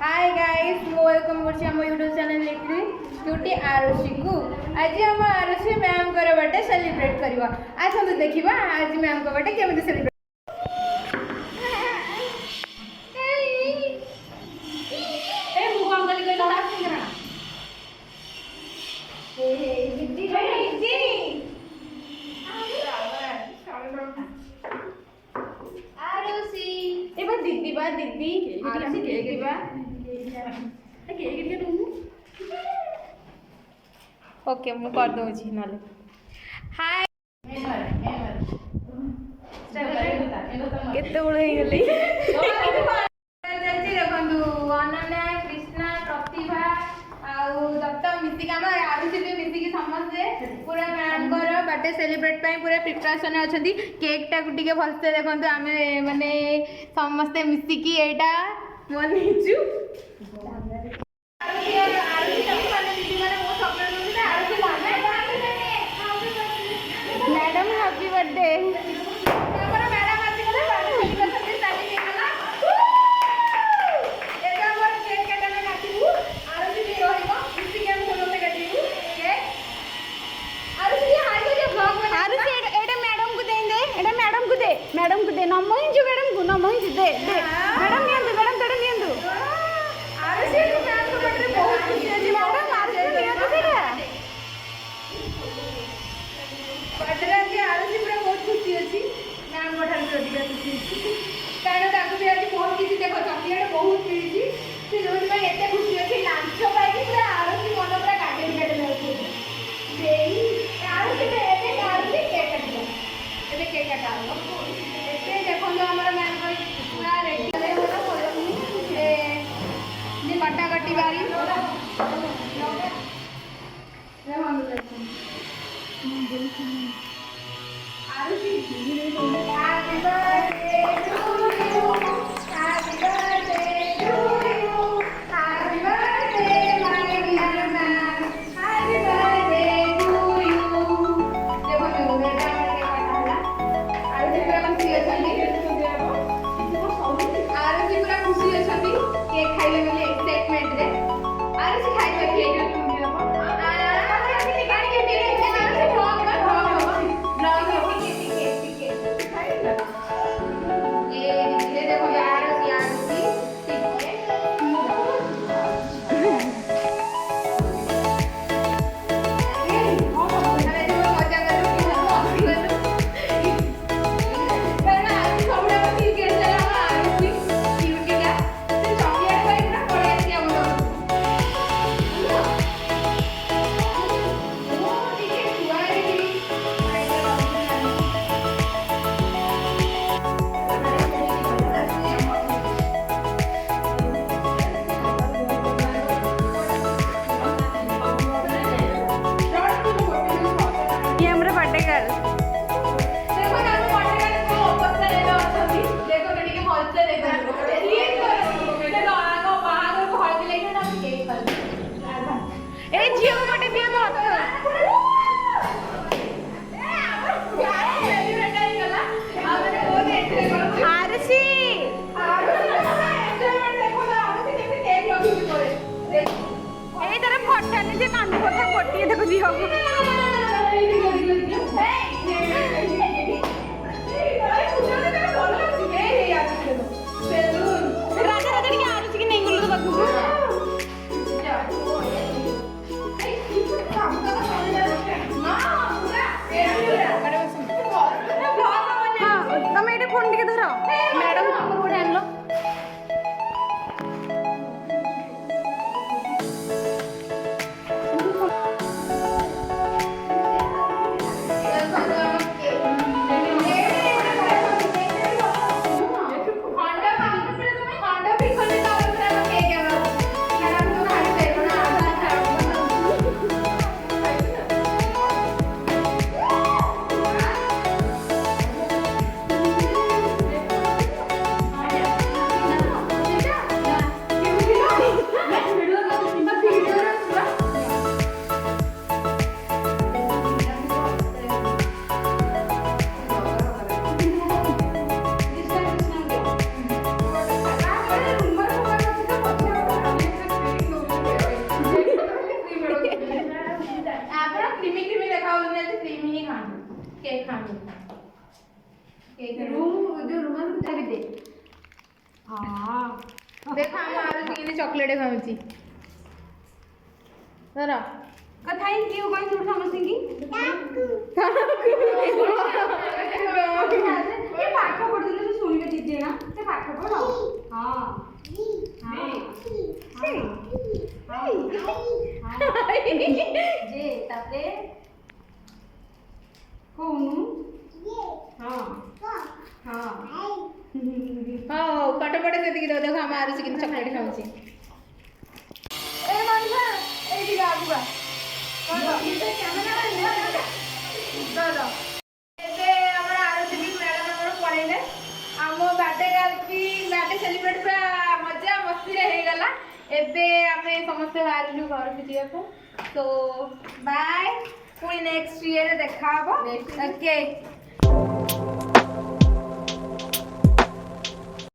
hi guys welcome करछि हम YouTube channel little cutie Arushi को आज हम आरुषि मैम कर बर्थडे सेलिब्रेट करबा आज हम देखिबा आज मैम को बर्थडे केमते सेलिब्रेट ए मुगो अंकल के लड़ा केना ए दीदी दीदी आरुषि ए बा दीदी आरुषि दीदी बा ओके मु कर दउछि नले हाय केते बड़ हे गेली देखंतु अनन्या कृष्णा प्रतिभा आउ दत्त मिसिक हम आरुषि भी मिसिक समझे पूरा मैम कर बर्थडे सेलिब्रेट पई पूरा प्रिपरेशन अछंती केक टा गुटिके भलसे देखंतु आमे माने समस्त मिसिक एटा बनिचु मैडम हैप्पी बर्थडे मैडम को दे नमोइंजु मैडम दे दे मैडम नियंतु मैडम तोड़े नियंतु आरुषि को मैम को बर्थडे बहुत खुशी है जी मैडम आरुषि नियंतु सेटा बर्थडे के आरुषि पूरा बहुत खुशी अछि मैम को ठान अधिक खुशी कारण ताकू भी आज बहुत किसी देखो चॉकलेट बहुत मिली से जोन में एते खुशी अछि लांच पाई कि पूरा आरुषि मन पूरा गार्डन अछि देई आरुषि के एते आरुषि केक काटियो एते केक काटालो एते देखो हमर मैम को पूरा रेडी करे होला ये कटा कटी बारी Arushi happy birthday to you happy birthday to you happy birthday my dear ma'am happy birthday to you देखो जो बेटा के कटाला आरुषि पूरा खुशी अछंती आरुषि पूरा खुशी अछंती केक खाइले बोले एक्साइटमेंट रे आरुषि खाइले केक रूम जो रूम में तेरे दे हां देखा हम आरुषि के लिए चॉकलेट खाऊची जरा का थैंक यू कहीं झूठ समझ की ये पाठ पढ़ देले तो सुन के दीजिए ना ये पाठ पढ़ो हां जे तापरे कोनु हां हां हां पाठ पढ़े से देखो हम आरुषि के चॉकलेट खाऊची ए मानसा ए दिगा आगुआ कैमरा दादा ଏବେ ଆମର ଆରୁଷି ମ୍ୟାଡାମ ଆମର ପଳେଇଲେ ଆମ ବାର୍ଥଡେ ସେଲିବ୍ରେଟ ପୁରା ମଜା ମସ୍ତିରେ ହେଇଗଲା ଏବେ ଆମେ ସମସ୍ତେ ବାହାରିଲୁ ଘରକୁ ଯିବାକୁ ତ ବାଏ ପୁଣି ନେକ୍ସଟ ଇୟରରେ ଦେଖା ହବ ଓକେ